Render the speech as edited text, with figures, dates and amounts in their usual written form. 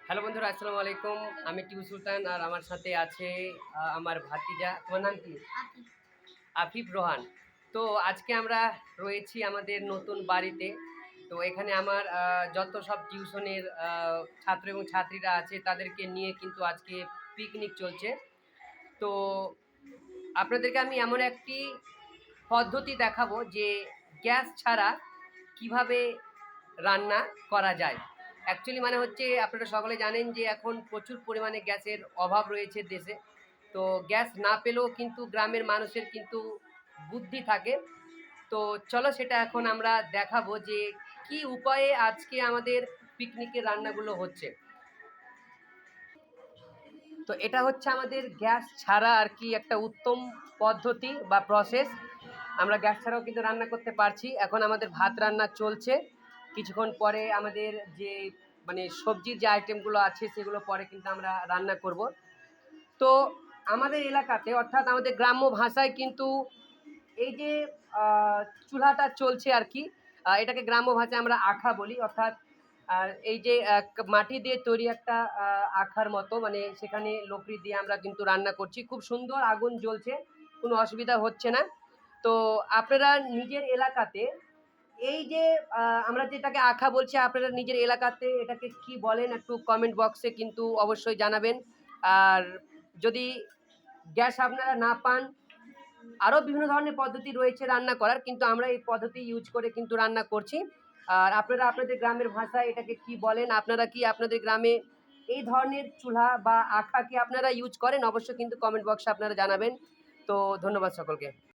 Hello বন্ধুরা, আসসালামু আলাইকুম। আমি টিপু সুলতান আর আমার সাথে আছে আমার ভাতিজা। তোমার নাম কি? আতিফ। আফিফ রোহান। তো আজকে আমরা রয়েছি আমাদের নতুন বাড়িতে। তো এখানে আমার যত সব টিউশনের ছাত্র এবং ছাত্রীরা আছে তাদেরকে নিয়ে কিন্তু আজকে পিকনিক চলছে। তো আপনাদেরকে আমি এমন একটি পদ্ধতি দেখাবো যে গ্যাস ছাড়া কিভাবে রান্না করা যায়। অ্যাকচুয়ালি মানে হচ্ছে আপনারা সকলে জানেন যে এখন প্রচুর পরিমাণে গ্যাসের অভাব রয়েছে দেশে। তো গ্যাস না পেলেও কিন্তু গ্রামের মানুষের কিন্তু বুদ্ধি থাকে। তো চলো সেটা এখন আমরা দেখাবো যে কি উপায়ে আজকে আমাদের পিকনিকের রান্নাগুলো হচ্ছে। তো এটা হচ্ছে আমাদের গ্যাস ছাড়া আর কি একটা উত্তম পদ্ধতি বা প্রসেস। আমরা গ্যাস ছাড়াও কিন্তু রান্না করতে পারছি। এখন আমাদের ভাত রান্না চলছে। কিছুক্ষণ পরে আমাদের যে মানে সবজির যে আইটেমগুলো আছে সেগুলো পরে কিন্তু আমরা রান্না করব। তো আমাদের এলাকাতে অর্থাৎ আমাদের গ্রাম্য ভাষায় কিন্তু এই যে চুলাটা চলছে আর কি, এটাকে গ্রাম্য ভাষায় আমরা আখা বলি। অর্থাৎ এই যে মাটি দিয়ে তৈরি একটা আখার মতো, মানে সেখানে লকড়ি দিয়ে আমরা কিন্তু রান্না করছি। খুব সুন্দর আগুন জ্বলছে, কোনো অসুবিধা হচ্ছে না। তো আপনারা নিজের এলাকাতে এই যে আমরা যেটাকে আখা বলছি, আপনারা নিজের এলাকাতে এটাকে কি বলেন একটু কমেন্ট বক্সে কিন্তু অবশ্যই জানাবেন। আর যদি গ্যাস আপনারা না পান, আরও বিভিন্ন ধরনের পদ্ধতি রয়েছে রান্না করার, কিন্তু আমরা এই পদ্ধতি ইউজ করে কিন্তু রান্না করছি। আর আপনারা আপনাদের গ্রামের ভাষায় এটাকে কি বলেন, আপনারা কি আপনাদের গ্রামে এই ধরনের চুলা বা আখা কি আপনারা ইউজ করেন, অবশ্যই কিন্তু কমেন্ট বক্সে আপনারা জানাবেন। তো ধন্যবাদ সকলকে।